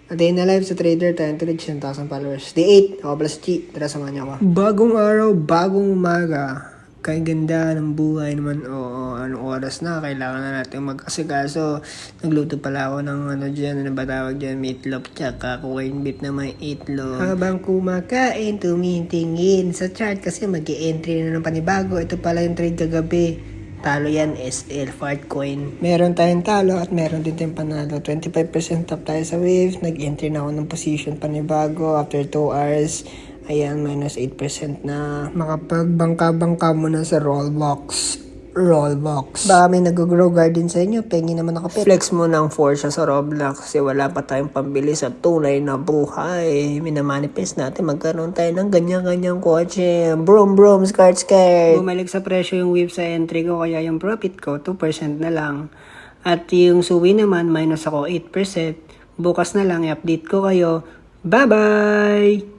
A day na live sa trader, time to reach 10,000 followers. Day 8, ako plus G. Tara, samahan niyo ako. Bagong araw, bagong umaga. Kaya ganda ng buhay naman. Oo, anong oras na? Kailangan na natin mag-asikaso. Nagluto pala ako ng ano ba tawag dyan? Meatloaf tsaka corned beef na may itlog. Habang kumakain, tumitingin sa chart kasi mag-i-entry na ng panibago. Ito pala yung trade kagabi. Talo yan, SL, fart coin. Meron tayong talo at meron din tayong panalo. 25% top tayo sa wave. Nag-entry na ako ng position panibago after 2 hours. Ayan, minus 8% na. Makapagbangka-bangka mo na sa Rollbox. Baka may nag-grow garden sa inyo, pengi naman nakapit. Flex mo ng force sa Roblox kasi wala pa tayong pambili sa tunay na buhay. Minamanifest natin magkaroon tayo ng ganyan-ganyang kotse. Brom, skirt. Bumalik sa presyo yung wave sa entry ko kaya yung profit ko 2% na lang. At yung suwi naman, minus ako 8%. Bukas na lang, i-update ko kayo. Bye-bye!